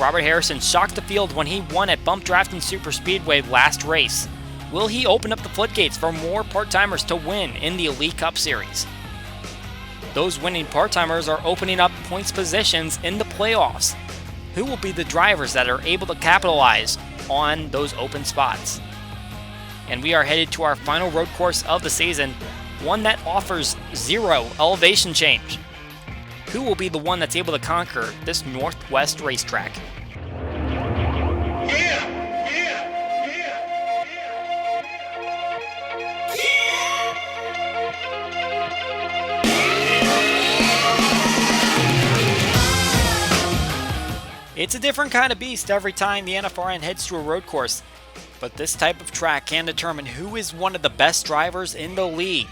Robert Harrison shocked the field when he won at Bump Drafting Superspeedway last race. Will he open up the floodgates for more part-timers to win in the Elite Cup Series? Those winning part-timers are opening up points positions in the playoffs. Who will be the drivers that are able to capitalize on those open spots? And we are headed to our final road course of the season, one that offers zero elevation change. Who will be the one that's able to conquer this Northwest racetrack? It's a different kind of beast every time the NFRN heads to a road course, but this type of track can determine who is one of the best drivers in the league.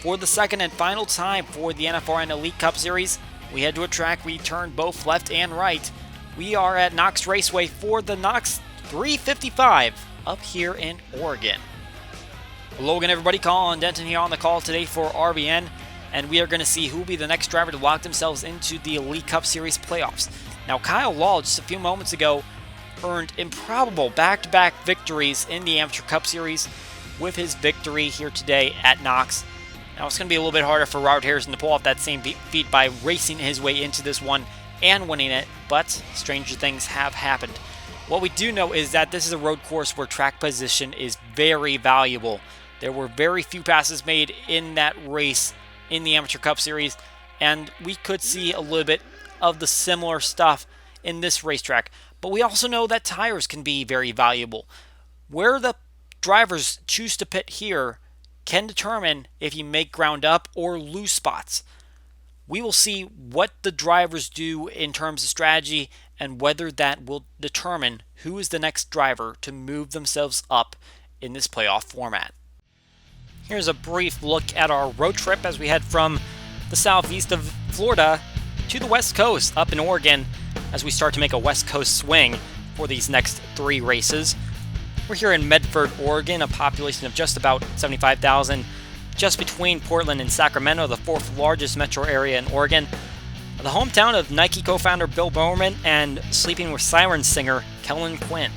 For the second and final time for the NFRN Elite Cup Series, we head to a track we turn both left and right. We are at Knox Raceway for the Knox 355 up here in Oregon. Logan, everybody, Colin Denton here on the call today for RBN, and we are going to see who will be the next driver to lock themselves into the Elite Cup Series playoffs. Now, Kyle Law, just a few moments ago, earned improbable back-to-back victories in the Amateur Cup Series with his victory here today at Knox. Now, it's going to be a little bit harder for Robert Harrison to pull off that same feat by racing his way into this one and winning it, but stranger things have happened. What we do know is that this is a road course where track position is very valuable. There were very few passes made in that race in the Amateur Cup Series, and we could see a little bit of the similar stuff in this racetrack. But we also know that tires can be very valuable. Where the drivers choose to pit here can determine if you make ground up or lose spots. We will see what the drivers do in terms of strategy and whether that will determine who is the next driver to move themselves up in this playoff format. Here's a brief look at our road trip as we head from the southeast of Florida to the west coast up in Oregon as we start to make a west coast swing for these next three races. We're here in Medford, Oregon, a population of just about 75,000, just between Portland and Sacramento, the fourth largest metro area in Oregon. The hometown of Nike co-founder Bill Bowerman and Sleeping with Sirens singer Kellen Quinn.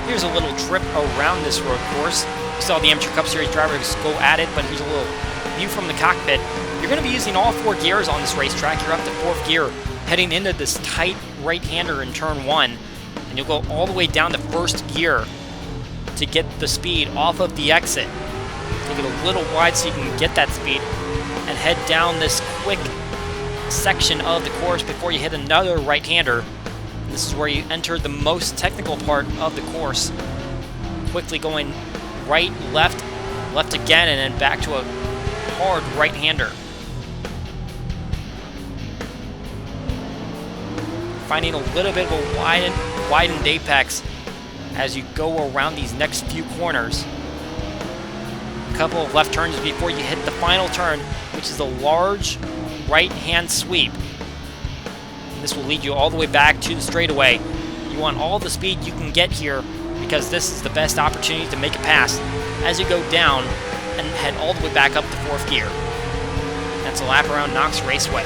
Here's a little trip around this road course. We saw the Amateur Cup Series drivers go at it, but here's a little view from the cockpit. You're going to be using all four gears on this racetrack. You're up to fourth gear, heading into this tight right-hander in turn one, and you'll go all the way down to first gear to get the speed off of the exit. Take it a little wide so you can get that speed and head down this quick section of the course before you hit another right-hander. This is where you enter the most technical part of the course. Quickly going right, left, left again, and then back to a hard right-hander. Finding a little bit of a widened apex as you go around these next few corners. A couple of left turns before you hit the final turn, which is a large right-hand sweep. This will lead you all the way back to the straightaway. You want all the speed you can get here because this is the best opportunity to make a pass as you go down and head all the way back up to fourth gear. That's a lap around Knox Raceway.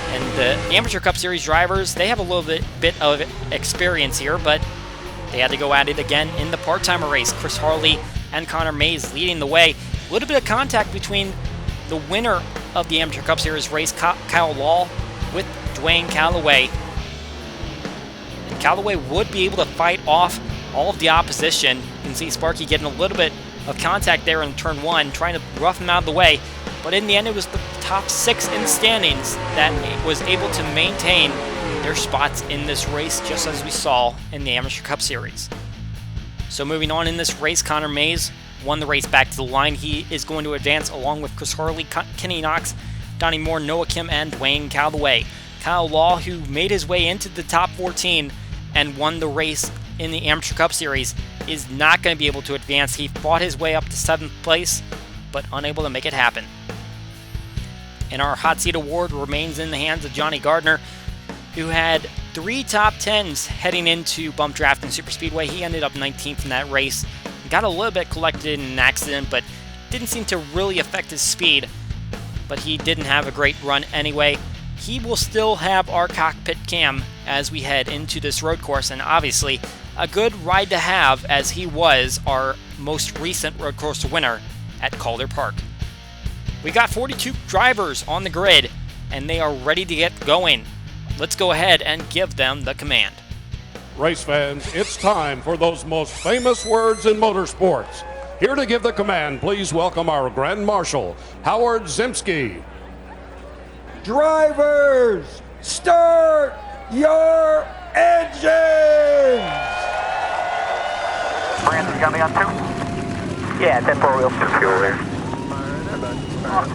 And the Amateur Cup Series drivers, they have a little bit of experience here, but they had to go at it again in the part-timer race. Chris Harley and Connor Mays leading the way. A little bit of contact between the winner of the Amateur Cup Series race, Kyle Law, with Dwayne Calloway. And Calloway would be able to fight off all of the opposition. You can see Sparky getting a little bit of contact there in turn one, trying to rough him out of the way. But in the end, it was the top six in the standings that was able to maintain their spots in this race, just as we saw in the Amateur Cup Series. So moving on in this race, Connor Mays won the race back to the line. He is going to advance along with Chris Harley, Kenny Knox, Donnie Moore, Noah Kim, and Dwayne Calloway. Kyle Law, who made his way into the top 14 and won the race in the Amateur Cup Series, is not going to be able to advance. He fought his way up to 7th place, but unable to make it happen. And our Hot Seat Award remains in the hands of Johnny Gardner, who had 3 top 10s heading into Bump Drafting Superspeedway. He ended up 19th in that race. Got a little bit collected in an accident, but didn't seem to really affect his speed. But he didn't have a great run anyway. he will still have our cockpit cam as we head into this road course, and obviously a good ride to have, as he was our most recent road course winner at Calder Park. We got 42 drivers on the grid, and they are ready to get going. Let's go ahead and give them the command. Race fans, it's time for those most famous words in motorsports. Here to give the command, please welcome our Grand Marshal, Howard Zemsky. Drivers, start your engines! Brandon, you got me on 2? Yeah, 10-4 wheels, 2 fuel there.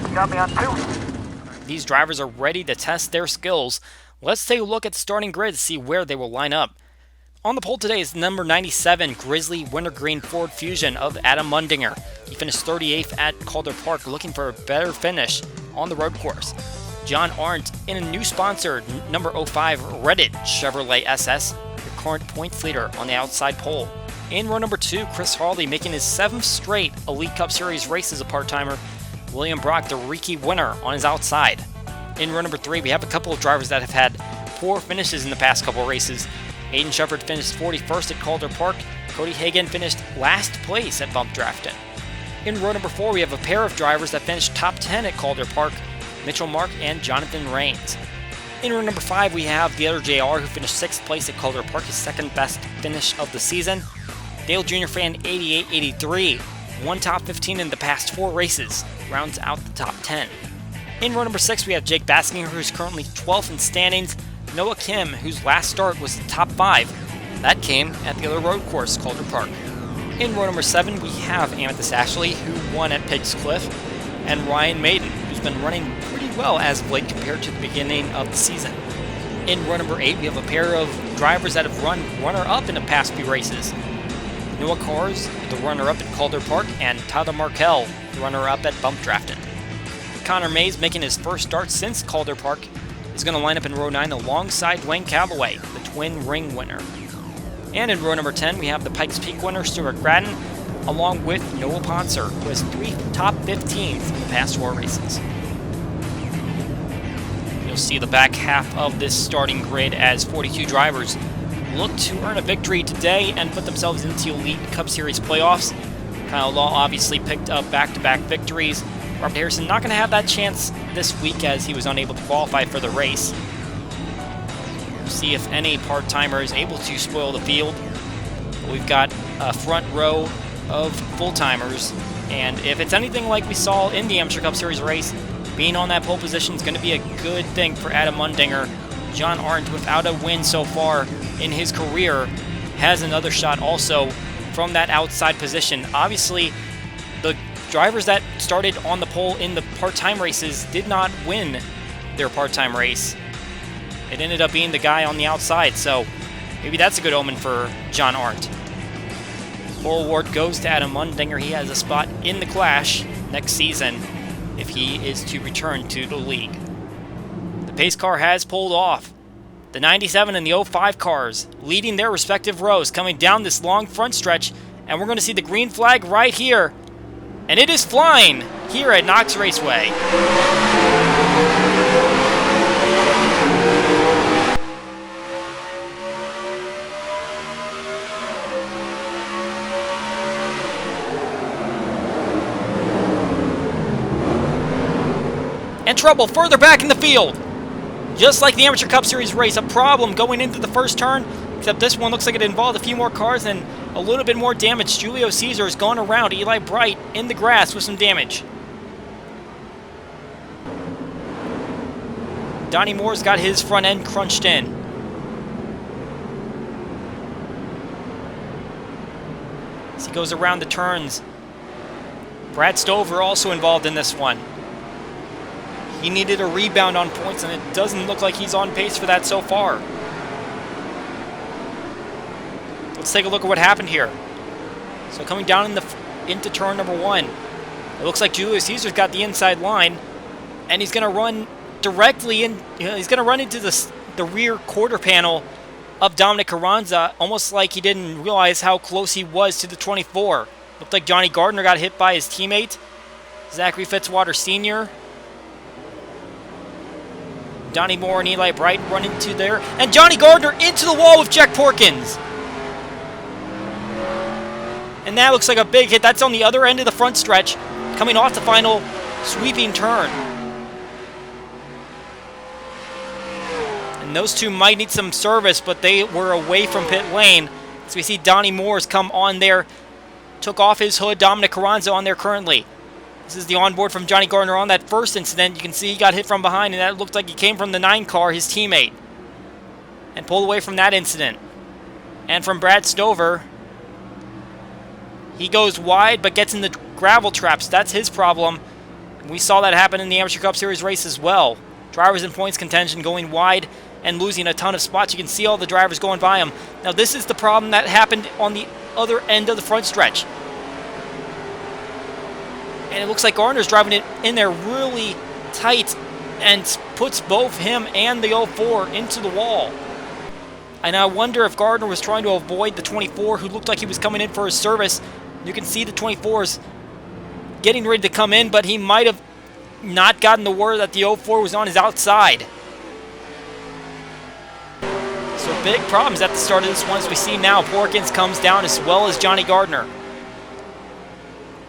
You got me on 2? These drivers are ready to test their skills. Let's take a look at the starting grid to see where they will line up. On the pole today is number 97 Grizzly Wintergreen Ford Fusion of Adam Mundinger. He finished 38th at Calder Park, looking for a better finish on the road course. John Arndt in a new sponsor, number 05 Reddit Chevrolet SS, your current points leader on the outside pole. In row number 2, Chris Hawley making his 7th straight Elite Cup Series race as a part-timer. William Brock, the Rookie winner, on his outside. In row number 3, we have a couple of drivers that have had poor finishes in the past couple races. Aiden Shepard finished 41st at Calder Park. Cody Hagan finished last place at Bump Drafton. In row number 4, we have a pair of drivers that finished top 10 at Calder Park, Mitchell Mark and Jonathan Rains. In row number 5, we have the other JR who finished 6th place at Calder Park, his second best finish of the season. Dale Jr. Fan 8883, won top 15 in the past 4 races, rounds out the top 10. In row number 6, we have Jake Baskinger, who's currently 12th in standings. Noah Kim, whose last start was the top 5. That came at the other road course, Calder Park. In row number 7, we have Amethyst Ashley, who won at Pigs Cliff, and Ryan Maiden, who's been running pretty well as of late compared to the beginning of the season. In row number 8, we have a pair of drivers that have run runner-up in the past few races. Noah Kars, the runner-up at Calder Park, and Tyler Markell, the runner-up at Bump Drafton. Connor Mays, making his first start since Calder Park, is going to line up in row 9 alongside Dwayne Calloway, the twin ring winner. And in row number 10, we have the Pikes Peak winner, Stuart Gratton, along with Noah Ponser, who has 3 top 15s in the past 4 races. You'll see the back half of this starting grid as 42 drivers look to earn a victory today and put themselves into Elite Cup Series playoffs. Kyle Law obviously picked up back-to-back victories. Robert Harrison not going to have that chance this week as he was unable to qualify for the race. We'll see if any part-timer is able to spoil the field. We've got a front row of full-timers, and if it's anything like we saw in the Amateur Cup Series race, being on that pole position is going to be a good thing for Adam Mundinger. John Arndt, without a win so far in his career, has another shot also from that outside position. Obviously, the drivers that started on the pole in the part-time races did not win their part-time race. It ended up being the guy on the outside, so maybe that's a good omen for John Arndt. Pole award goes to Adam Mundinger. He has a spot in the Clash next season if he is to return to the league. The pace car has pulled off. The 97 and the 05 cars leading their respective rows coming down this long front stretch, and we're going to see the green flag right here. And it is flying here at Knox Raceway. And trouble further back in the field. Just like the Amateur Cup Series race, a problem going into the first turn, except this one looks like it involved a few more cars and a little bit more damage. Julio Caesar is going around Eli Bright in the grass with some damage. Donnie Moore's got his front end crunched in. As he goes around the turns. Brad Stover also involved in this one. He needed a rebound on points, and it doesn't look like he's on pace for that so far. Let's take a look at what happened here. So coming down into turn number 1, it looks like Julius Caesar's got the inside line, and he's going to run directly in. He's going to run into the rear quarter panel of Dominic Carranza, almost like he didn't realize how close he was to the 24. Looked like Johnny Gardner got hit by his teammate, Zachary Fitzwater Sr. Donnie Moore and Eli Bright run into there. And Johnny Gardner into the wall with Jack Porkins. And that looks like a big hit. That's on the other end of the front stretch, coming off the final sweeping turn. And those two might need some service, but they were away from pit lane. So we see Donnie Moore's come on there. Took off his hood. Dominic Carranza on there currently. This is the onboard from Johnny Gardner on that first incident. You can see he got hit from behind, and that looked like he came from the 9 car, his teammate. And pulled away from that incident. And from Brad Stover, he goes wide but gets in the gravel traps. That's his problem. We saw that happen in the Amateur Cup Series race as well. Drivers in points contention going wide and losing a ton of spots. You can see all the drivers going by him. Now this is the problem that happened on the other end of the front stretch. And it looks like Gardner's driving it in there really tight and puts both him and the 04 into the wall. And I wonder if Gardner was trying to avoid the 24 who looked like he was coming in for his service. You can see the 24's getting ready to come in, but he might have not gotten the word that the 04 was on his outside. So big problems at the start of this one. As we see now, Porkins comes down as well as Johnny Gardner.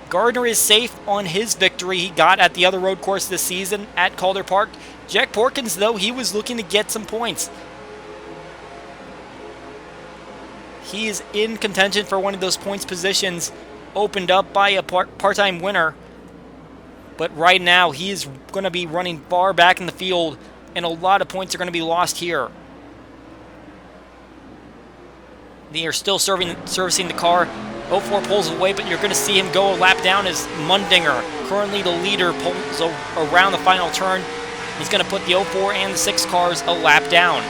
Gardner is safe on his victory he got at the other road course this season at Calder Park. Jack Porkins, though, he was looking to get some points. He is in contention for one of those points positions opened up by a part-time winner. But right now, he is going to be running far back in the field, and a lot of points are going to be lost here. They are still servicing the car. 04 pulls away, but you're going to see him go a lap down as Mundinger, currently the leader, pulls around the final turn. He's going to put the 04 and the 6 cars a lap down.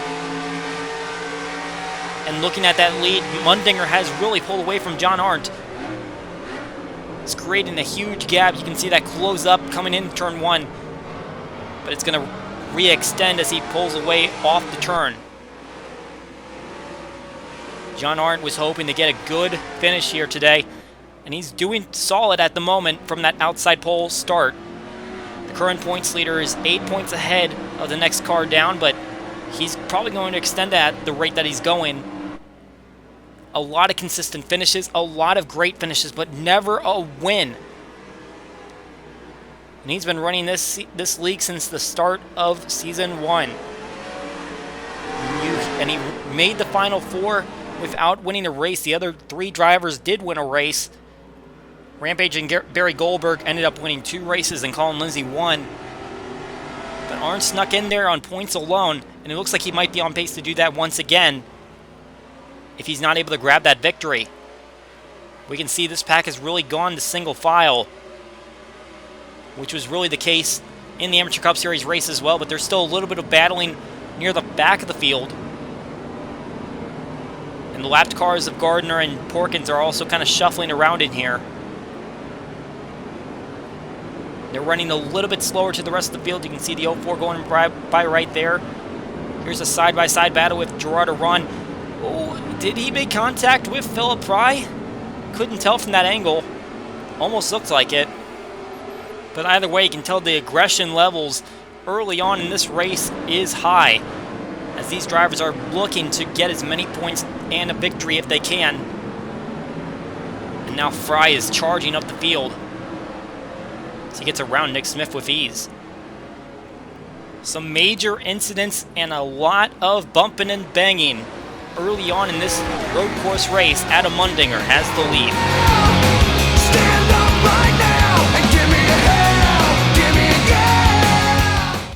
And looking at that lead, Mundinger has really pulled away from John Arndt. It's creating a huge gap. You can see that close up coming in turn 1. But it's going to re-extend as he pulls away off the turn. John Arndt was hoping to get a good finish here today, and he's doing solid at the moment from that outside pole start. The current points leader is 8 points ahead of the next car down, but he's probably going to extend that at the rate that he's going. A lot of consistent finishes, a lot of great finishes, but never a win. And he's been running this league since the start of Season 1. And he made the Final 4 without winning a race. The other 3 drivers did win a race. Rampage and Barry Goldberg ended up winning 2 races, and Colin Lindsay won. But Arndt snuck in there on points alone, and it looks like he might be on pace to do that once again if he's not able to grab that victory. We can see this pack has really gone to single file, which was really the case in the Amateur Cup Series race as well, but there's still a little bit of battling near the back of the field. And the lapped cars of Gardner and Porkins are also kind of shuffling around in here. They're running a little bit slower to the rest of the field. You can see the 04 going by right there. Here's a side-by-side battle with Gerard Aron. Oh, did he make contact with Philip Fry? Couldn't tell from that angle. Almost looked like it. But either way, you can tell the aggression levels early on in this race is high, as these drivers are looking to get as many points and a victory if they can. And now Fry is charging up the field, so he gets around Nick Smith with ease. Some major incidents and a lot of bumping and banging early on in this road course race. Adam Mundinger has the lead. Stand up right now and give me a hell, give me a yeah.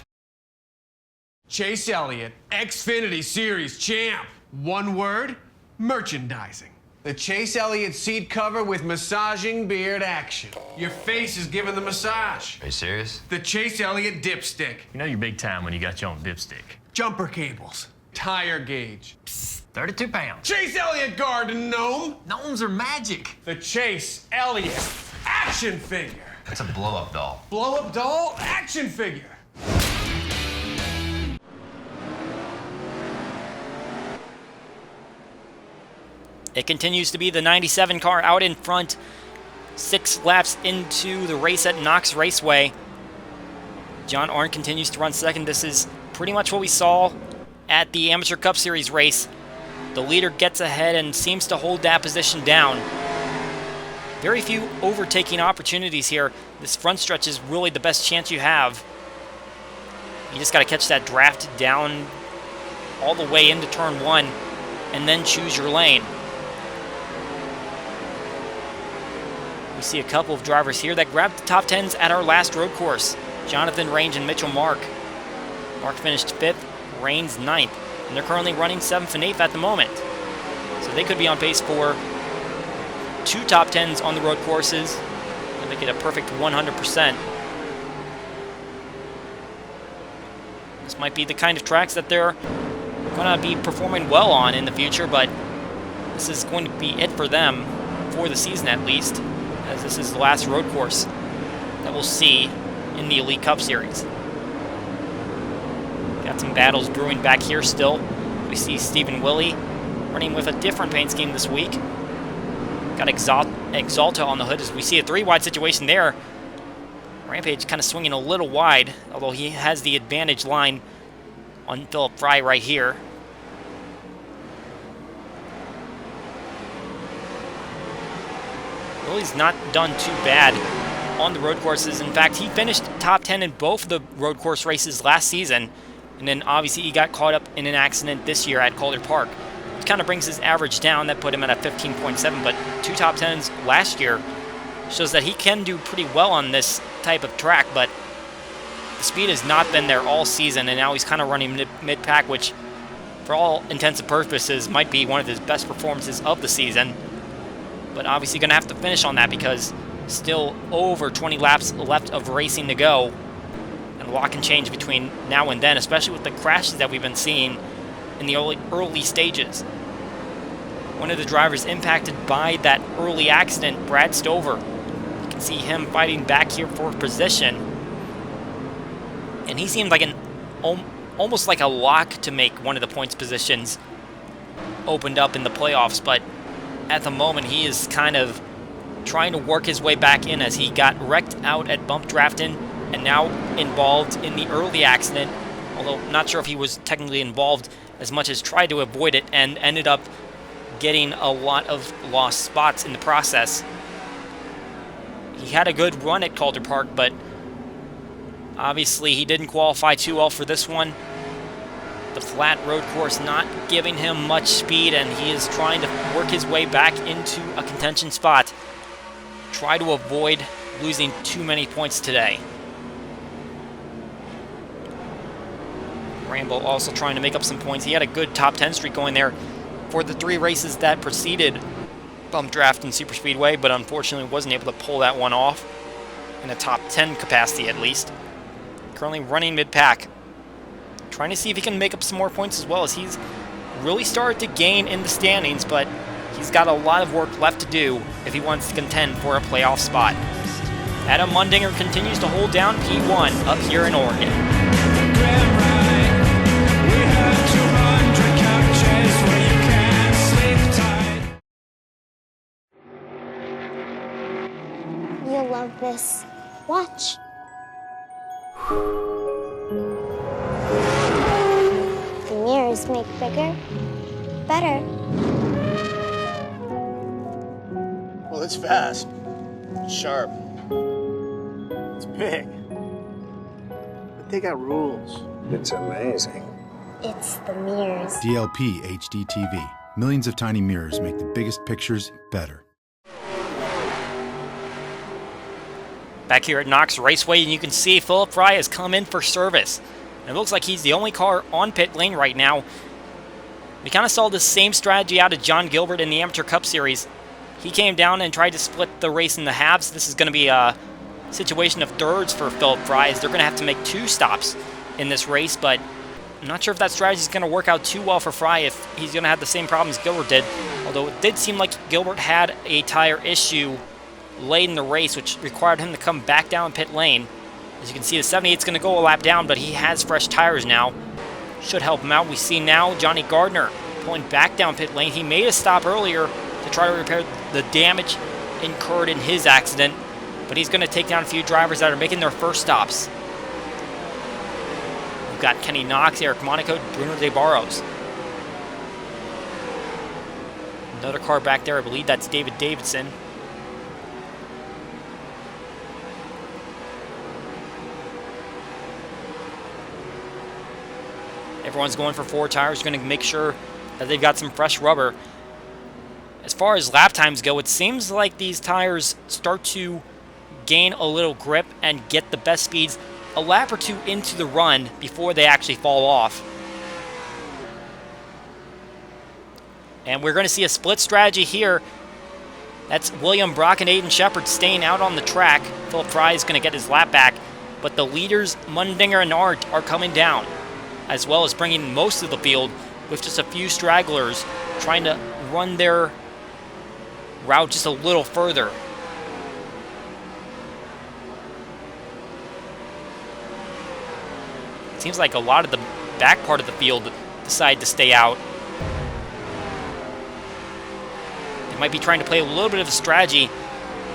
Chase Elliott, Xfinity Series champ. One word, merchandising. The Chase Elliott seat cover with massaging beard action. Your face is giving the massage. Are you serious? The Chase Elliott dipstick. You know you're big time when you got your own dipstick. Jumper cables. Tire gauge. 32 pounds. Chase Elliott garden gnome. Gnomes are magic. The Chase Elliott action figure. That's a blow-up doll. Blow-up doll action figure. It continues to be the 97 car out in front, 6 laps into the race at Knox Raceway. John Arndt continues to run second. This is pretty much what we saw at the Amateur Cup Series race. The leader gets ahead and seems to hold that position down. Very few overtaking opportunities here. This front stretch is really the best chance you have. You just got to catch that draft down all the way into turn 1 and then choose your lane. We see a couple of drivers here that grabbed the top 10s at our last road course. Jonathan Range and Mitchell Mark. Mark finished 5th, Rains 9th, and they're currently running 7th and 8th at the moment. So they could be on pace for 2 top 10s on the road courses and make it a perfect 100%. This might be the kind of tracks that they're going to be performing well on in the future, but this is going to be it for them for the season at least, as this is the last road course that we'll see in the Elite Cup Series. Got some battles brewing back here still. We see Stephen Willie running with a different paint scheme this week. Got Exalta on the hood as we see a 3-wide situation there. Rampage kind of swinging a little wide, although he has the advantage line on Philip Fry right here. Willie's not done too bad on the road courses. In fact, he finished top 10 in both of the road course races last season, and then obviously he got caught up in an accident this year at Calder Park. It kind of brings his average down. That put him at a 15.7, but 2 top 10s last year shows that he can do pretty well on this type of track, but the speed has not been there all season, and now he's kind of running mid-pack, which for all intents and purposes might be one of his best performances of the season. But obviously going to have to finish on that because still over 20 laps left of racing to go, and a lot can change between now and then, especially with the crashes that we've been seeing in the early stages. One of the drivers impacted by that early accident, Brad Stover. You can see him fighting back here for position, and he seemed like almost like a lock to make one of the points positions opened up in the playoffs, but at the moment he is kind of trying to work his way back in as he got wrecked out at Bump Drafton and now involved in the early accident, although not sure if he was technically involved as much as tried to avoid it and ended up getting a lot of lost spots in the process. He had a good run at Calder Park, but obviously he didn't qualify too well for this one. The flat road course not giving him much speed, and he is trying to work his way back into a contention spot. Try to avoid losing too many points today. Rambo also trying to make up some points. He had a good top 10 streak going there for the 3 races that preceded Bump Draft and Super Speedway, but unfortunately wasn't able to pull that one off in a top 10 capacity at least. Currently running mid-pack. Trying to see if he can make up some more points as well, as he's really started to gain in the standings, but he's got a lot of work left to do if he wants to contend for a playoff spot. Adam Mundinger continues to hold down P1 up here in Oregon. You'll love this. Watch. The mirrors make bigger, better. Well, it's fast. It's sharp. It's big. But they got rules. It's amazing. It's the mirrors. DLP HD TV. Millions of tiny mirrors make the biggest pictures better. Back here at Knox Raceway, and you can see Philip Fry has come in for service. And it looks like he's the only car on pit lane right now. We kind of saw the same strategy out of John Gilbert in the Amateur Cup Series. He came down and tried to split the race in the halves. This is going to be a situation of thirds for Philip Fry, as they're going to have to make 2 stops in this race, but I'm not sure if that strategy is going to work out too well for Fry if he's going to have the same problems Gilbert did, although it did seem like Gilbert had a tire issue late in the race, which required him to come back down pit lane. As you can see, the 78 is going to go a lap down, but he has fresh tires now. Should help him out. We see now Johnny Gardner pulling back down pit lane. He made a stop earlier to try to repair the damage incurred in his accident, but he's going to take down a few drivers that are making their first stops. We've got Kenny Knox, Eric Monaco, Bruno De Barros. Another car back there, I believe that's David Davidson. Everyone's going for 4 tires, going to make sure that they've got some fresh rubber. As far as lap times go, it seems like these tires start to gain a little grip and get the best speeds a lap or two into the run before they actually fall off. And we're going to see a split strategy here. That's William Brock and Aiden Shepard staying out on the track. Philip Fry is going to get his lap back, but the leaders, Mundinger and Arndt, are coming down, as well as bringing most of the field with just a few stragglers trying to run their route just a little further. It seems like a lot of the back part of the field decide to stay out. They might be trying to play a little bit of a strategy,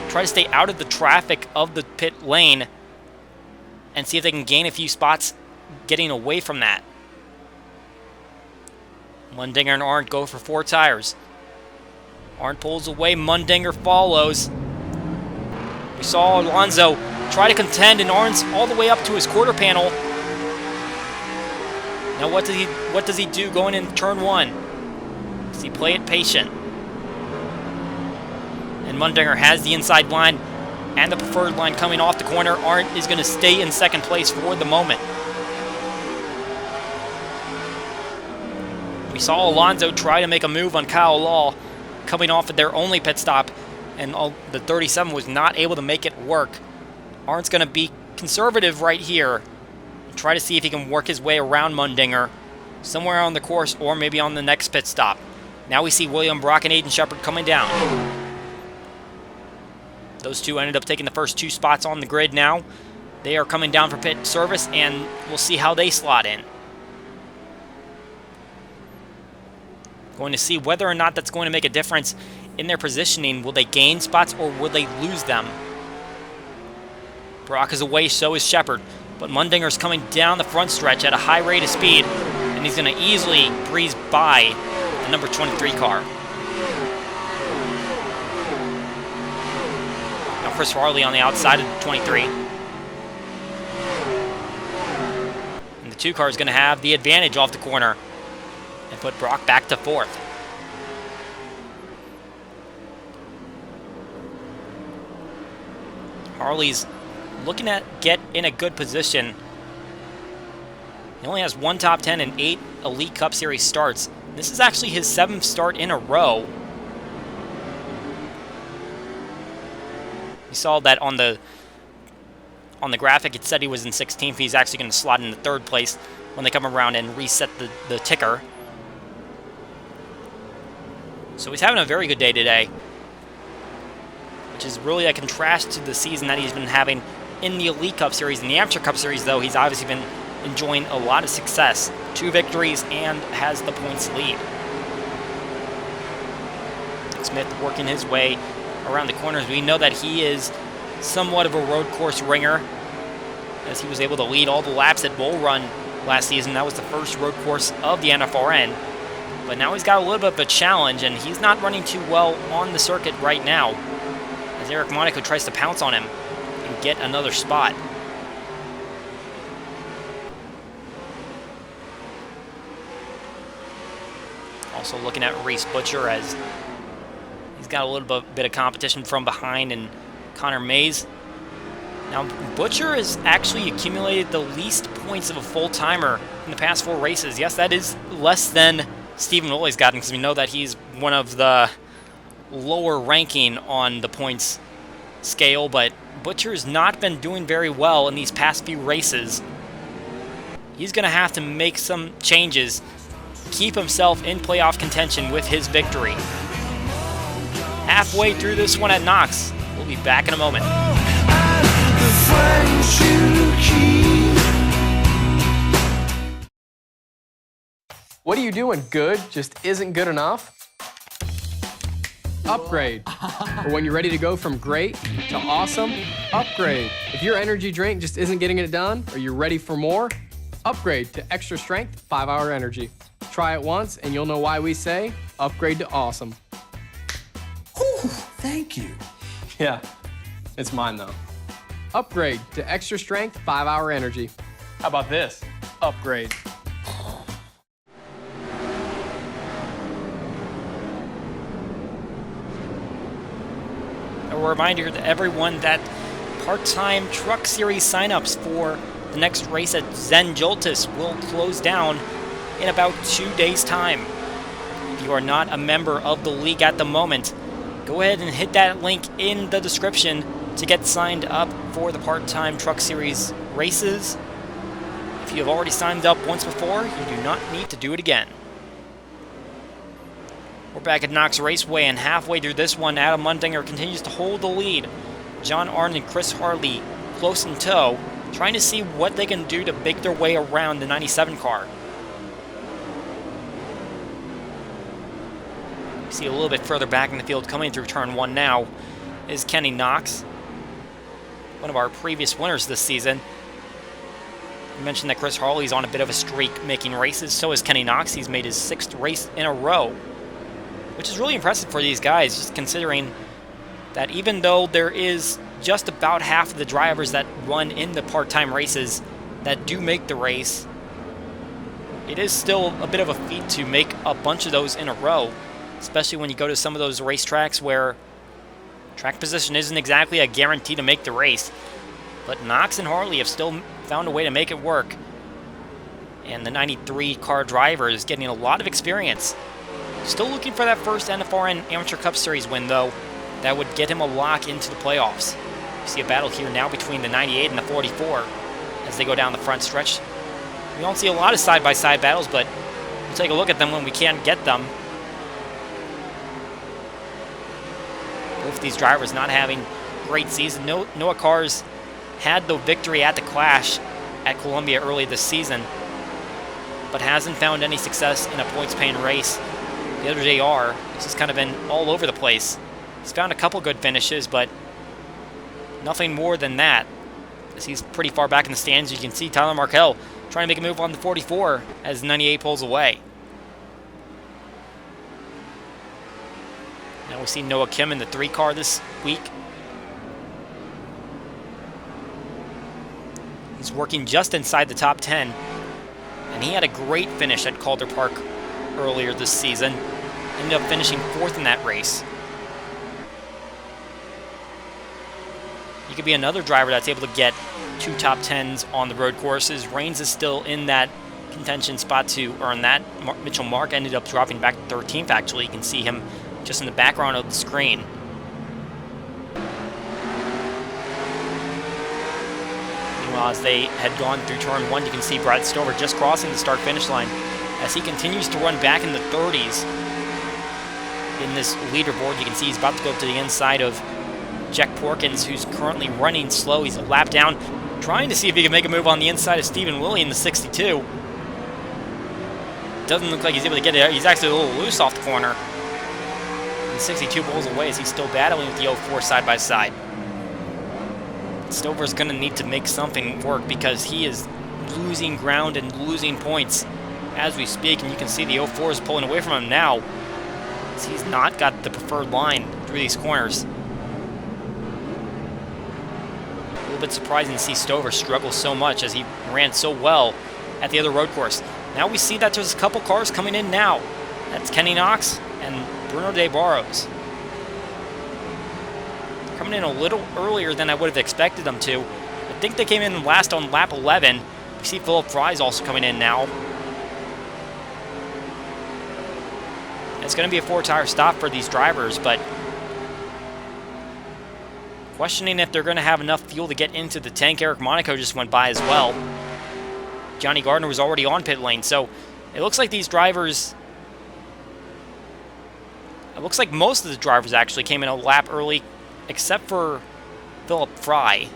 try to stay out of the traffic of the pit lane and see if they can gain a few spots getting away from that. Mundinger and Arndt go for 4 tires. Arndt pulls away, Mundinger follows. We saw Alonso try to contend, and Arndt's all the way up to his quarter panel. Now what does he do going in turn 1? Does he play it patient? And Mundinger has the inside line and the preferred line coming off the corner. Arndt is going to stay in second place for the moment. We saw Alonso try to make a move on Kyle Law coming off at their only pit stop, and the 37 was not able to make it work. Arndt's going to be conservative right here and try to see if he can work his way around Mundinger somewhere on the course or maybe on the next pit stop. Now we see William Brock and Aiden Shepard coming down. Those two ended up taking the first 2 spots on the grid now. They are coming down for pit service, and we'll see how they slot in. Going to see whether or not that's going to make a difference in their positioning. Will they gain spots or will they lose them? Brock is away, so is Shepard. But Mundinger's coming down the front stretch at a high rate of speed, and he's going to easily breeze by the number 23 car. Now Chris Farley on the outside of the 23. And the 2 car is going to have the advantage off the corner and put Brock back to 4th. Harley's looking to get in a good position. He only has 1 top 10 and 8 Elite Cup Series starts. This is actually his 7th start in a row. You saw that on the graphic. It said he was in 16th. He's actually going to slot in the 3rd place when they come around and reset the ticker. So he's having a very good day today, which is really a contrast to the season that he's been having in the Elite Cup Series. In the Amateur Cup Series, though, he's obviously been enjoying a lot of success. 2 victories and has the points lead. Smith working his way around the corners. We know that he is somewhat of a road course ringer, as he was able to lead all the laps at Bull Run last season. That was the first road course of the NFRN. But now he's got a little bit of a challenge, and he's not running too well on the circuit right now, as Eric Monaco tries to pounce on him and get another spot. Also looking at Reese Butcher, as he's got a little bit of competition from behind, and Connor Mays. Now, Butcher has actually accumulated the least points of a full-timer in the past 4 races. Yes, that is less than Stephen Woolley's gotten, because we know that he's one of the lower ranking on the points scale, but Butcher's not been doing very well in these past few races. He's going to have to make some changes, keep himself in playoff contention with his victory. Halfway through this one at Knox. We'll be back in a moment. What are you doing? Good just isn't good enough? Upgrade. Or when you're ready to go from great to awesome, upgrade. If your energy drink just isn't getting it done, or you're ready for more, Upgrade to extra strength 5-hour energy. Try it once and you'll know why we say upgrade to awesome. Whew, thank you. Yeah, it's mine though. Upgrade to extra strength 5-hour energy. How about this? Upgrade. A reminder to everyone that part-time Truck Series signups for the next race at Zen Joltis will close down in about 2 days' time. If you are not a member of the league at the moment, go ahead and hit that link in the description to get signed up for the part-time Truck Series races. If you have already signed up once before, you do not need to do it again. We're back at Knox Raceway, and halfway through this one, Adam Mundinger continues to hold the lead. John Arndt and Chris Harley close in tow, trying to see what they can do to make their way around the 97 car. You see a little bit further back in the field, coming through turn 1 now, is Kenny Knox, one of our previous winners this season. I mentioned that Chris Harley's on a bit of a streak making races. So is Kenny Knox. He's made his 6th race in a row, which is really impressive for these guys, just considering that even though there is just about half of the drivers that run in the part-time races that do make the race, it is still a bit of a feat to make a bunch of those in a row, especially when you go to some of those racetracks where track position isn't exactly a guarantee to make the race. But Knox and Harley have still found a way to make it work. And the 93 car driver is getting a lot of experience. Still looking for that first NFRN Amateur Cup Series win, though. That would get him a lock into the playoffs. You see a battle here now between the 98 and the 44 as they go down the front stretch. We don't see a lot of side-by-side battles, but we'll take a look at them when we can get them. Both these drivers not having great season. Noah Cars had the victory at the Clash at Columbia early this season, but hasn't found any success in a points-paying race. The other JR, this has kind of been all over the place. He's found a couple good finishes, but nothing more than that, as he's pretty far back in the stands. You can see Tyler Markell trying to make a move on the 44 as 98 pulls away. Now we see Noah Kim in the 3 car this week. He's working just inside the top 10, and he had a great finish at Calder Park earlier this season. Ended up finishing 4th in that race. He could be another driver that's able to get 2 top 10s on the road courses. Reigns is still in that contention spot to earn that. Mitchell Mark ended up dropping back to 13th, actually. You can see him just in the background of the screen. Meanwhile, as they had gone through turn 1, you can see Brad Stover just crossing the start-finish line as he continues to run back in the 30s in this leaderboard. You can see he's about to go to the inside of Jack Porkins, who's currently running slow. He's a lap down, trying to see if he can make a move on the inside of Stephen Willie in the 62. Doesn't look like he's able to get it. He's actually a little loose off the corner. And 62 pulls away as he's still battling with the 04 side-by-side. Stover's going to need to make something work because he is losing ground and losing points as we speak. And you can see the 04 is pulling away from him now, as he's not got the preferred line through these corners. A little bit surprising to see Stover struggle so much as he ran so well at the other road course. Now we see that there's a couple cars coming in now. That's Kenny Knox and Bruno De Barros. Coming in a little earlier than I would have expected them to. I think they came in last on lap 11. We see Philip Fry's also coming in now. It's going to be a 4-tire stop for these drivers, but questioning if they're going to have enough fuel to get into the tank. Eric Monaco just went by as well. Johnny Gardner was already on pit lane, so it looks like these drivers... It looks like most of the drivers actually came in a lap early, except for Philip Fry.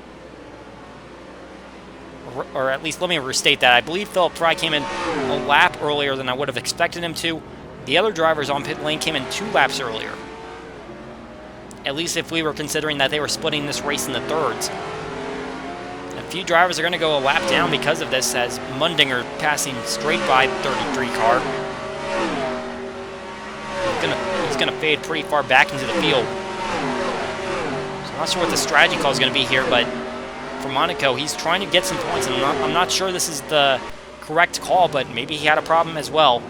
Or at least, let me restate that. I believe Philip Fry came in a lap earlier than I would have expected him to. The other drivers on pit lane came in 2 laps earlier. At least if we were considering that they were splitting this race in the thirds. A few drivers are going to go a lap down because of this, as Mundinger passing straight by the 33 car. He's gonna fade pretty far back into the field. So I'm not sure what the strategy call is going to be here, but for Monaco, he's trying to get some points, and I'm not sure this is the correct call, but maybe he had a problem as well.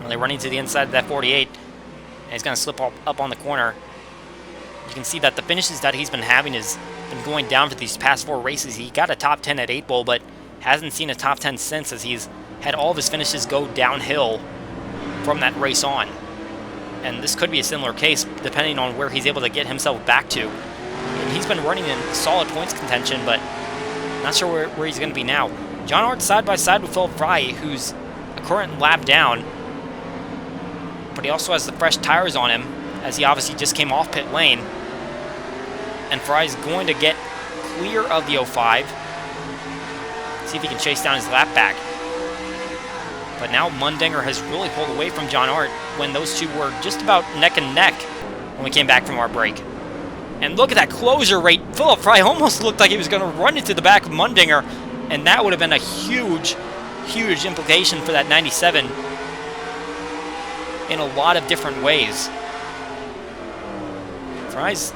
They're running to the inside of that 48, and he's going to slip up on the corner. You can see that the finishes that he's been having has been going down for these past 4 races. He got a top 10 at 8 Bowl, but hasn't seen a top 10 since, as he's had all of his finishes go downhill from that race on. And this could be a similar case, depending on where he's able to get himself back to. And he's been running in solid points contention, but not sure where he's going to be now. John Arndt side by side with Philip Fry, who's a current lap down, but he also has the fresh tires on him, as he obviously just came off pit lane. And Fry's going to get clear of the 05. See if he can chase down his lap back. But now Mundinger has really pulled away from John Arndt when those two were just about neck and neck when we came back from our break. And look at that closure rate. Philip Fry almost looked like he was going to run into the back of Mundinger, and that would have been a huge, huge implication for that 97 in a lot of different ways. Fry's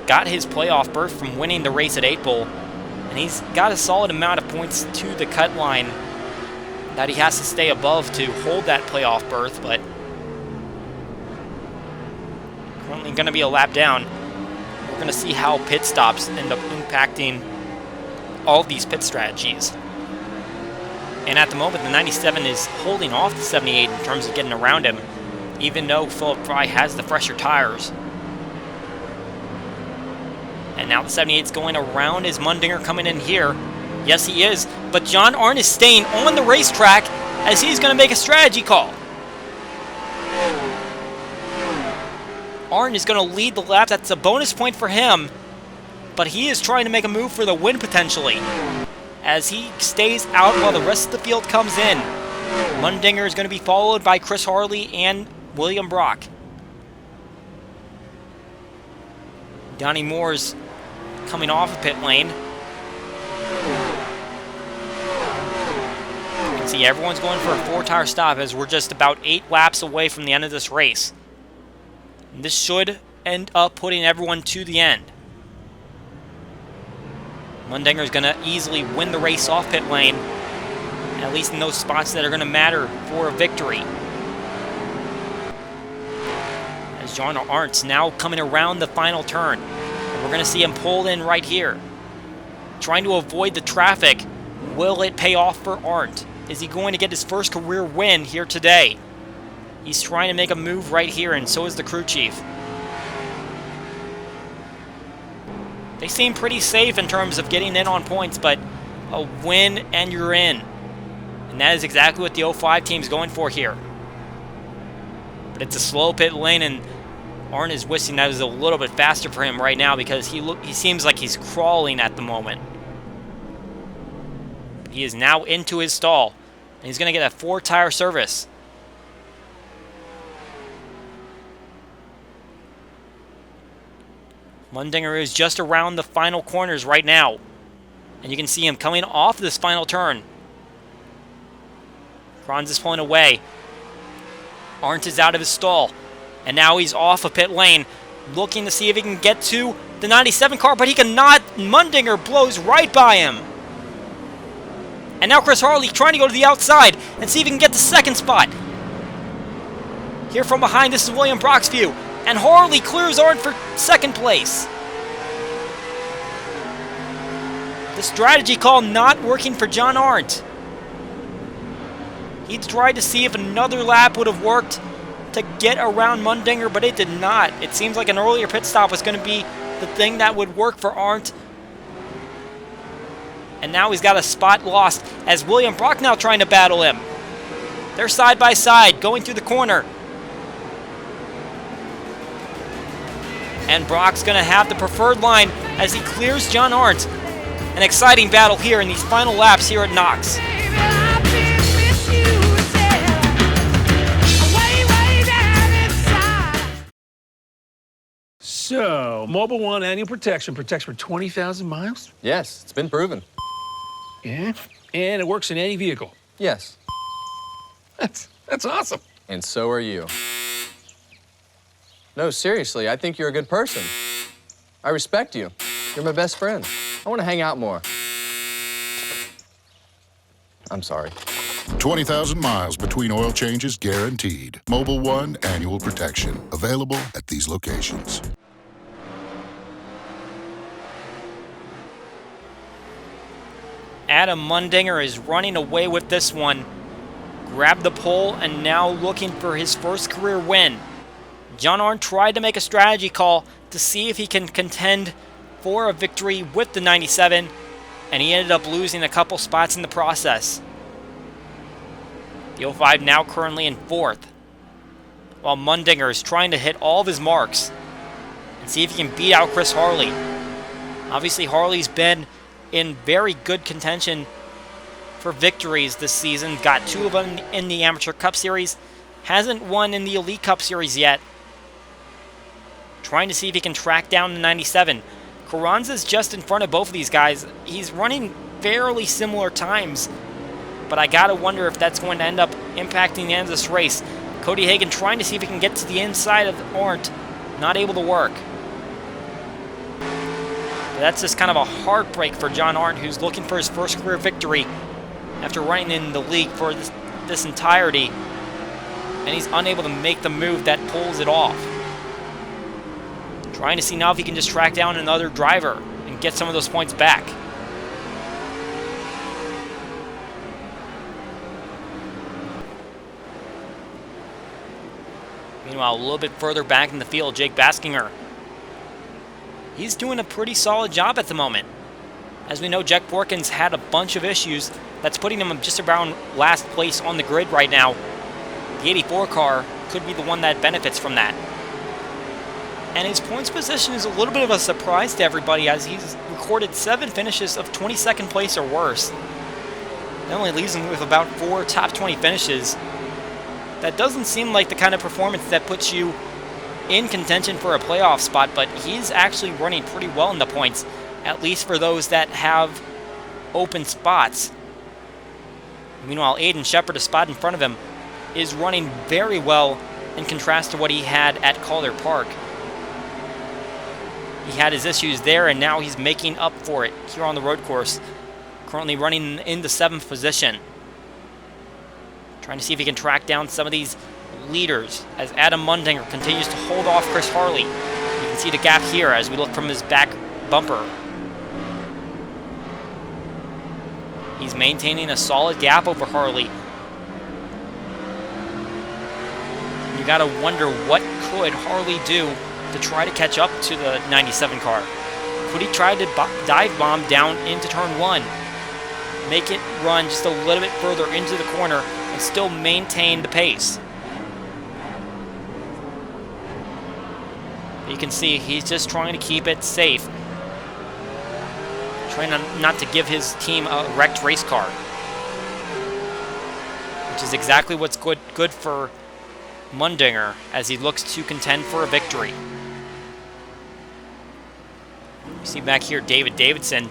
got his playoff berth from winning the race at 8 Bowl, and he's got a solid amount of points to the cut line that he has to stay above to hold that playoff berth, but currently going to be a lap down. We're going to see how pit stops end up impacting all of these pit strategies. And at the moment, the 97 is holding off the 78 in terms of getting around him, even though Philip Fry has the fresher tires. And now the 78 is going around. Is Mundinger coming in here? Yes, he is. But John Arndt is staying on the racetrack as he's going to make a strategy call. Arndt is going to lead the lap. That's a bonus point for him. But he is trying to make a move for the win potentially, as he stays out while the rest of the field comes in. Mundinger is going to be followed by Chris Harley and William Brock. Donnie Moore's coming off of pit lane. You can see everyone's going for a 4-tire stop, as we're just about 8 laps away from the end of this race. And this should end up putting everyone to the end. Mundinger is going to easily win the race off pit lane, at least in those spots that are going to matter for a victory. As John Arndt's now coming around the final turn. And we're going to see him pull in right here, trying to avoid the traffic. Will it pay off for Arndt? Is he going to get his first career win here today? He's trying to make a move right here, and so is the crew chief. They seem pretty safe in terms of getting in on points, but a win and you're in. And that is exactly what the 05 team is going for here. But it's a slow pit lane, and Arndt is wishing that it was a little bit faster for him right now, because he seems like he's crawling at the moment. He is now into his stall, and he's going to get a 4-tire service. Mundinger is just around the final corners right now, and you can see him coming off this final turn. Franz is pulling away. Arndt is out of his stall, and now he's off of pit lane, looking to see if he can get to the 97 car, but he cannot. Mundinger blows right by him. And now Chris Harley trying to go to the outside and see if he can get the second spot. Here from behind, this is William Brock's view, and Harley clears Arndt for second place. The strategy call not working for John Arndt. He tried to see if another lap would have worked to get around Mundinger, but it did not. It seems like an earlier pit stop was going to be the thing that would work for Arndt. And now he's got a spot lost, as William Brock now trying to battle him. They're side by side, going through the corner. And Brock's going to have the preferred line as he clears John Arndt. An exciting battle here in these final laps here at Knox. So, Mobile One annual protection protects for 20,000 miles? Yes, it's been proven. Yeah. And it works in any vehicle? Yes. That's awesome. And so are you. No, seriously, I think you're a good person. I respect you. You're my best friend. I want to hang out more. I'm sorry. 20,000 miles between oil changes guaranteed. Mobile One annual protection. Available at these locations. Adam Mundinger is running away with this one. Grabbed the pole and now looking for his first career win. John Arndt tried to make a strategy call to see if he can contend for a victory with the 97, and he ended up losing a couple spots in the process. The 05 now currently in 4th, while Mundinger is trying to hit all of his marks and see if he can beat out Chris Harley. Obviously, Harley's been in very good contention for victories this season. Got 2 of them in the Amateur Cup Series. Hasn't won in the Elite Cup Series yet. Trying to see if he can track down the 97. Carranza's just in front of both of these guys. He's running fairly similar times, but I gotta wonder if that's going to end up impacting the end of this race. Cody Hagan trying to see if he can get to the inside of Arndt. Not able to work. But that's just kind of a heartbreak for John Arndt, who's looking for his first career victory after running in the league for this entirety, and he's unable to make the move that pulls it off. Trying to see now if he can just track down another driver and get some of those points back. Meanwhile, a little bit further back in the field, Jake Baskinger. He's doing a pretty solid job at the moment. As we know, Jack Porkins had a bunch of issues that's putting him just around last place on the grid right now. The 84 car could be the one that benefits from that. And his points position is a little bit of a surprise to everybody, as he's recorded 7 finishes of 22nd place or worse. That only leaves him with about 4 top 20 finishes. That doesn't seem like the kind of performance that puts you in contention for a playoff spot, but he's actually running pretty well in the points, at least for those that have open spots. Meanwhile, Aiden Shepard, a spot in front of him, is running very well in contrast to what he had at Calder Park. He had his issues there, and now he's making up for it here on the road course. Currently running in the 7th position. Trying to see if he can track down some of these leaders as Adam Mundinger continues to hold off Chris Harley. You can see the gap here as we look from his back bumper. He's maintaining a solid gap over Harley. You gotta wonder, what could Harley do to try to catch up to the 97 car? Could he try to dive bomb down into turn 1? Make it run just a little bit further into the corner and still maintain the pace? You can see he's just trying to keep it safe. Trying not to give his team a wrecked race car. Which is exactly what's good for Mundinger as he looks to contend for a victory. You see back here David Davidson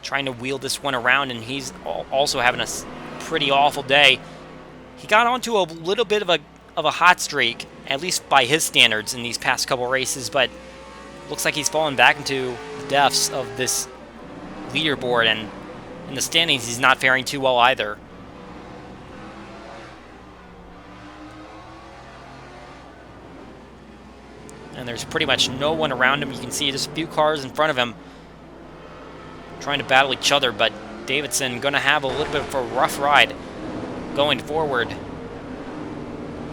trying to wheel this one around, and he's also having a pretty awful day. He got onto a little bit of a hot streak, at least by his standards, in these past couple races, but looks like he's fallen back into the depths of this leaderboard, and in the standings he's not faring too well either. And there's pretty much no one around him. You can see just a few cars in front of him trying to battle each other, but Davidson going to have a little bit of a rough ride going forward.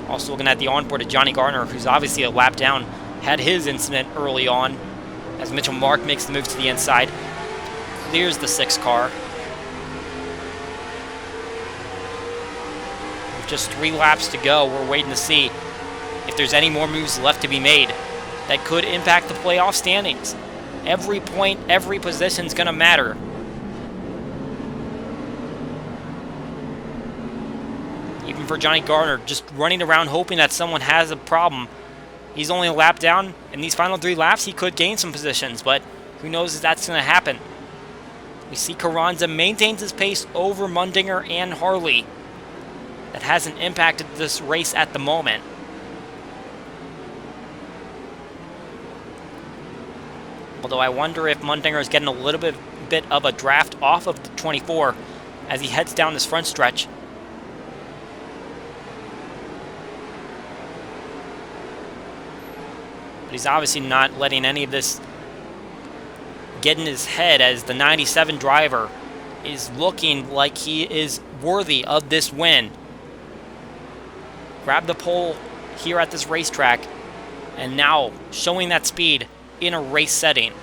Also looking at the onboard of Johnny Garner, who's obviously a lap down, had his incident early on as Mitchell Mark makes the move to the inside, clears the 6 car. With just 3 laps to go, we're waiting to see if there's any more moves left to be made that could impact the playoff standings. Every point, every position is going to matter. Even for Johnny Garner, just running around hoping that someone has a problem. He's only a lap down. In these final 3 laps, he could gain some positions, but who knows if that's going to happen. We see Carranza maintains his pace over Mundinger and Harley. That hasn't impacted this race at the moment. Although I wonder if Mundinger is getting a little bit of a draft off of the 24 as he heads down this front stretch. But he's obviously not letting any of this get in his head, as the 97 driver is looking like he is worthy of this win. Grab the pole here at this racetrack, and now showing that speed in a race setting.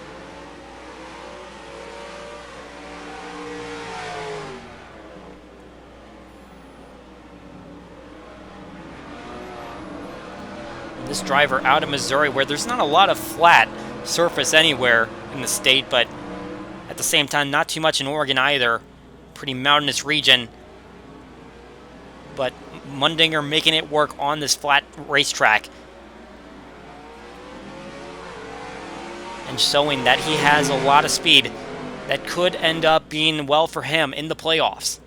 This driver out of Missouri, where there's not a lot of flat surface anywhere in the state, but at the same time not too much in Oregon either. Pretty mountainous region. But Mundinger making it work on this flat racetrack and showing that he has a lot of speed that could end up being well for him in the playoffs.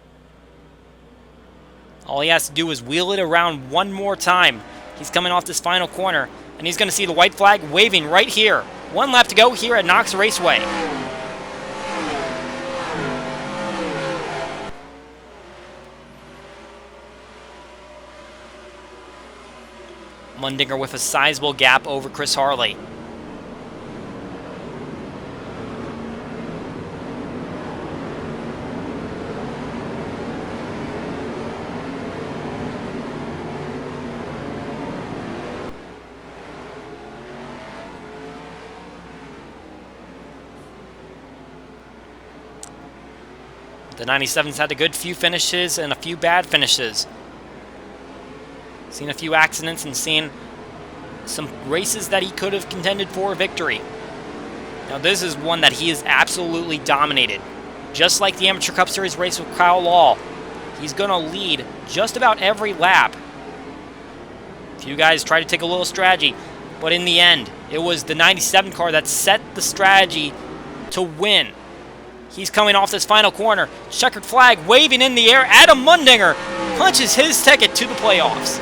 All he has to do is wheel it around one more time. He's coming off this final corner, and he's going to see the white flag waving right here. 1 lap to go here at Knox Raceway. Mundinger with a sizable gap over Chris Harley. The 97's had a good few finishes and a few bad finishes. Seen a few accidents and seen some races that he could have contended for a victory. Now this is one that he has absolutely dominated. Just like the Amateur Cup Series race with Kyle Law, he's going to lead just about every lap. A few guys try to take a little strategy, but in the end, it was the 97 car that set the strategy to win. He's coming off this final corner. Checkered flag waving in the air. Adam Mundinger punches his ticket to the playoffs.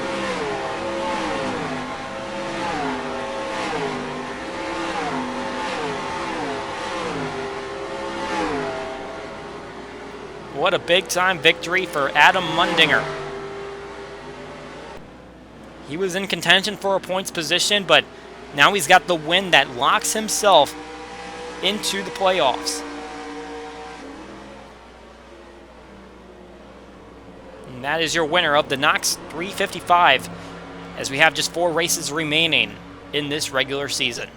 What a big-time victory for Adam Mundinger. He was in contention for a points position, but now he's got the win that locks himself into the playoffs. And that is your winner of the Knox 355, as we have just 4 races remaining in this regular season.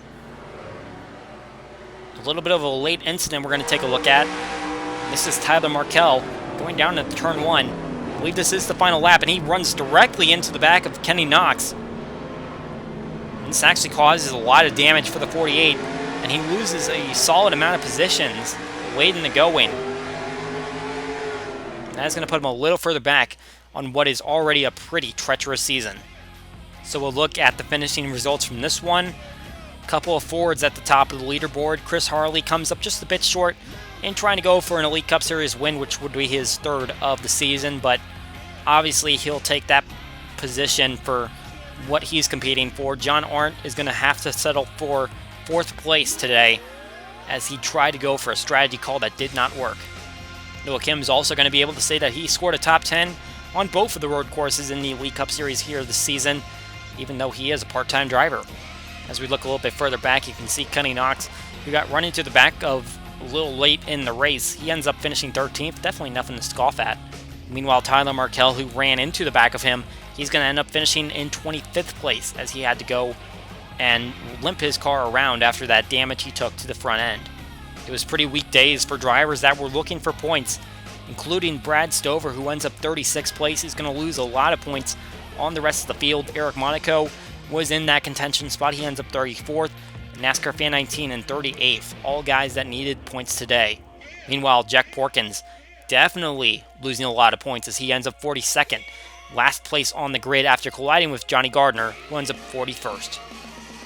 A little bit of a late incident we're going to take a look at. This is Tyler Markell going down to turn 1. I believe this is the final lap, and he runs directly into the back of Kenny Knox. This actually causes a lot of damage for the 48, and he loses a solid amount of positions late in the going. That's going to put him a little further back on what is already a pretty treacherous season. So we'll look at the finishing results from this one. A couple of Fords at the top of the leaderboard. Chris Harley comes up just a bit short in trying to go for an Elite Cup Series win, which would be his 3rd of the season, but obviously he'll take that position for what he's competing for. John Arndt is going to have to settle for 4th place today as he tried to go for a strategy call that did not work. Noah Kim's also going to be able to say that he scored a top 10 on both of the road courses in the Elite Cup Series here this season, even though he is a part-time driver. As we look a little bit further back, you can see Kenny Knox, who got run into the back of a little late in the race. He ends up finishing 13th, definitely nothing to scoff at. Meanwhile, Tyler Markell, who ran into the back of him, he's going to end up finishing in 25th place as he had to go and limp his car around after that damage he took to the front end. It was pretty weak days for drivers that were looking for points, including Brad Stover, who ends up 36th place. He's going to lose a lot of points on the rest of the field. Eric Monaco was in that contention spot. He ends up 34th. NASCAR Fan 19 and 38th. All guys that needed points today. Meanwhile, Jack Porkins definitely losing a lot of points as he ends up 42nd. Last place on the grid after colliding with Johnny Gardner, who ends up 41st.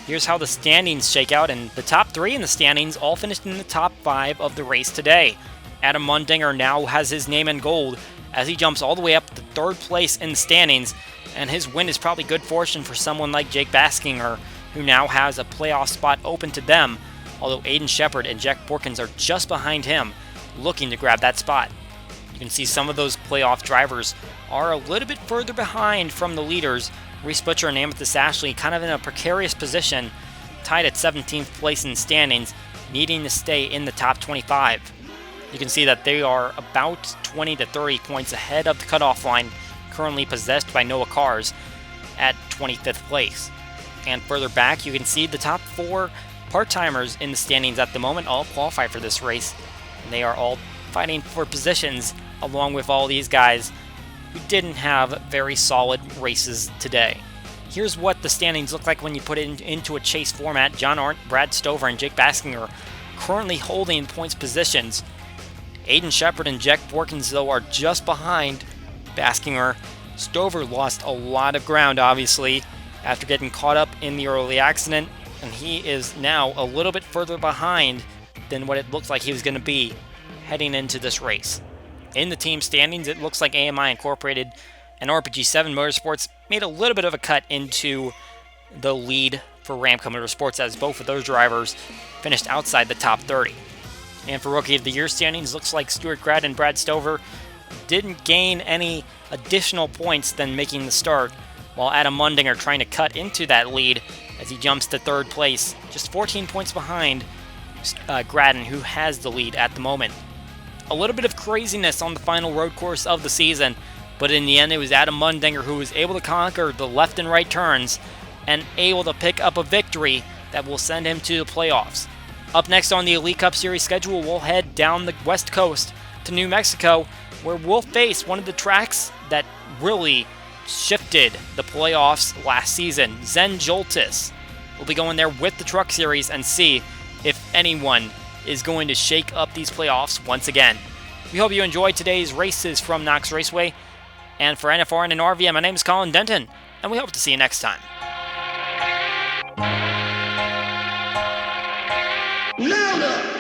Here's how the standings shake out, and the top 3 in the standings all finished in the top 5 of the race today. Adam Mundinger now has his name in gold as he jumps all the way up to 3rd place in the standings, and his win is probably good fortune for someone like Jake Baskinger, who now has a playoff spot open to them, although Aiden Shepard and Jack Borkins are just behind him, looking to grab that spot. You can see some of those playoff drivers are a little bit further behind from the leaders. Reese Butcher and Amethyst Ashley kind of in a precarious position, tied at 17th place in standings, needing to stay in the top 25. You can see that they are about 20 to 30 points ahead of the cutoff line, currently possessed by Noah Cars at 25th place. And further back, you can see the top 4 part-timers in the standings at the moment all qualify for this race. And they are all fighting for positions along with all these guys who didn't have very solid races today. Here's what the standings look like when you put it into a chase format. John Arndt, Brad Stover, and Jake Baskinger currently holding points positions. Aiden Shepard and Jack Borkins, though, are just behind Baskinger. Stover lost a lot of ground, obviously, after getting caught up in the early accident, and he is now a little bit further behind than what it looked like he was going to be heading into this race. In the team standings, it looks like AMI Incorporated and RPG7 Motorsports made a little bit of a cut into the lead for Ramco Motorsports, as both of those drivers finished outside the top 30. And for Rookie of the Year standings, looks like Stuart Grad and Brad Stover didn't gain any additional points than making the start, while Adam Mundinger trying to cut into that lead as he jumps to 3rd place, just 14 points behind Gradden, who has the lead at the moment. A little bit of craziness on the final road course of the season, but in the end it was Adam Mundinger who was able to conquer the left and right turns and able to pick up a victory that will send him to the playoffs. Up next on the Elite Cup Series schedule, we'll head down the west coast to New Mexico, where we'll face one of the tracks that really shifted the playoffs last season. Zen Joltis will be going there with the Truck Series and see if anyone is going to shake up these playoffs once again. We hope you enjoyed today's races from Knox Raceway. And for NFRN and RVM, my name is Colin Denton, and we hope to see you next time. Louder!